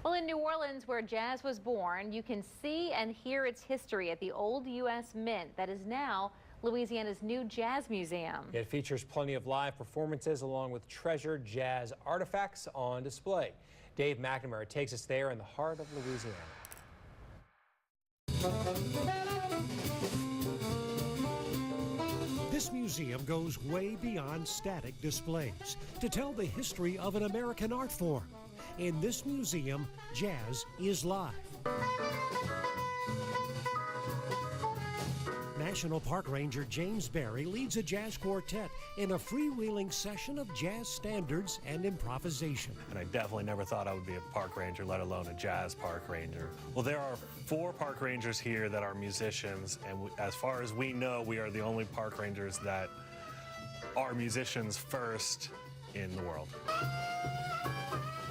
Well, in New Orleans, where jazz was born, you can see and hear its history at the old U.S. Mint that is now Louisiana's new jazz museum. It features plenty of live performances along with treasured jazz artifacts on display. Dave McNamara takes us there in the heart of Louisiana. This museum goes way beyond static displays to tell the history of an American art form. In this museum, jazz is live. National Park Ranger James Berry leads a jazz quartet in a freewheeling session of jazz standards and improvisation. And I definitely never thought I would be a park ranger, let alone a jazz park ranger. Well, there are 4 park rangers here that are musicians, and as far as we know, we are the only park rangers that are musicians first in the world.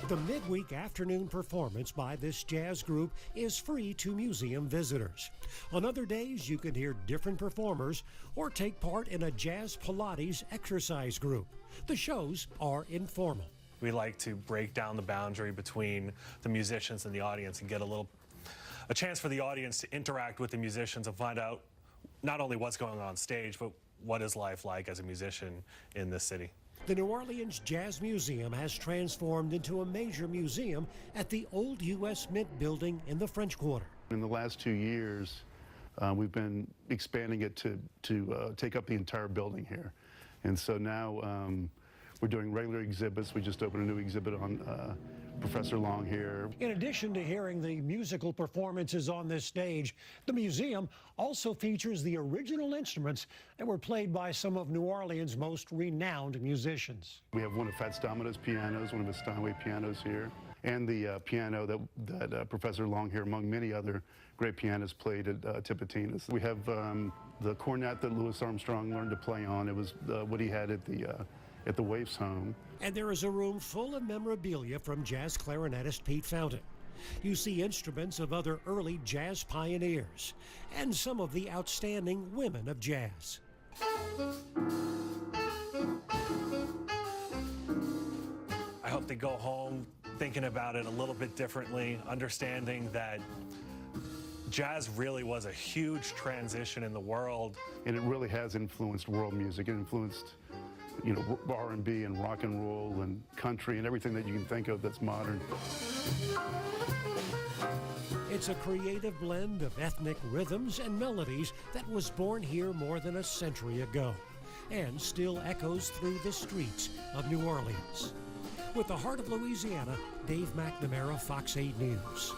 The midweek afternoon performance by this jazz group is free to museum visitors. On other days, you can hear different performers or take part in a jazz Pilates exercise group. The shows are informal. We like to break down the boundary between the musicians and the audience and get a chance for the audience to interact with the musicians and find out not only what's going on stage, but what is life like as a musician in this city. The New Orleans Jazz Museum has transformed into a major museum at the old U.S. Mint building in the French Quarter. In the last 2 years, we've been expanding it to take up the entire building here. And so now we're doing regular exhibits. We just opened a new exhibit on Professor Long here. In addition to hearing the musical performances on this stage, the museum also features the original instruments that were played by some of New Orleans' most renowned musicians. We have one of Fats Domino's pianos, one of his Steinway pianos here, and the piano that Professor Long here, among many other great pianists, played at Tipitina's. We have the cornet that Louis Armstrong learned to play on. It was what he had at the Waif's home. And there is a room full of memorabilia from jazz clarinetist Pete Fountain. You see instruments of other early jazz pioneers and some of the outstanding women of jazz. I hope they go home thinking about it a little bit differently, understanding that jazz really was a huge transition in the world. And it really has influenced world music. It influenced R&B and rock and roll and country and everything that you can think of that's modern. It's a creative blend of ethnic rhythms and melodies that was born here more than a century ago and still echoes through the streets of New Orleans. With the heart of Louisiana, Dave McNamara, Fox 8 News.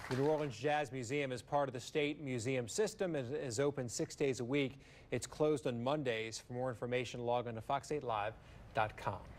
The New Orleans Jazz Museum is part of the state museum system. It is open 6 days a week. It's closed on Mondays. For more information, log on to fox8live.com.